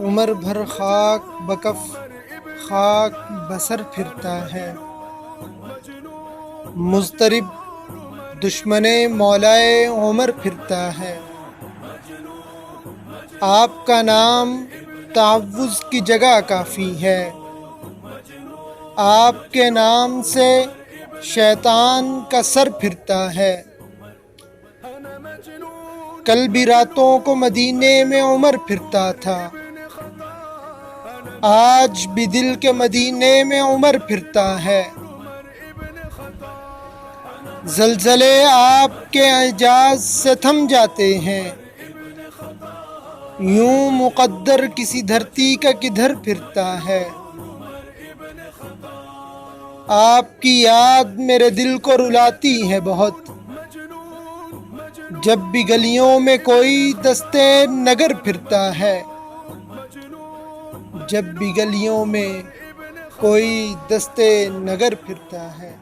عمر بھر خاک بکف خاک بسر پھرتا ہے، مضطرب دشمن مولائے عمر پھرتا ہے۔ آپ کا نام تعوذ کی جگہ کافی ہے، آپ کے نام سے شیطان کا سر پھرتا ہے۔ کل بھی راتوں کو مدینے میں عمر پھرتا تھا، آج بھی دل کے مدینے میں عمر پھرتا ہے۔ زلزلے آپ کے اعجاز سے تھم جاتے ہیں، یوں مقدر کسی دھرتی کا کدھر پھرتا ہے۔ آپ کی یاد میرے دل کو رلاتی ہے بہت، جب بھی گلیوں میں کوئی دستے نگر پھرتا ہے، جب بھی گلیوں میں کوئی دستے نگر پھرتا ہے۔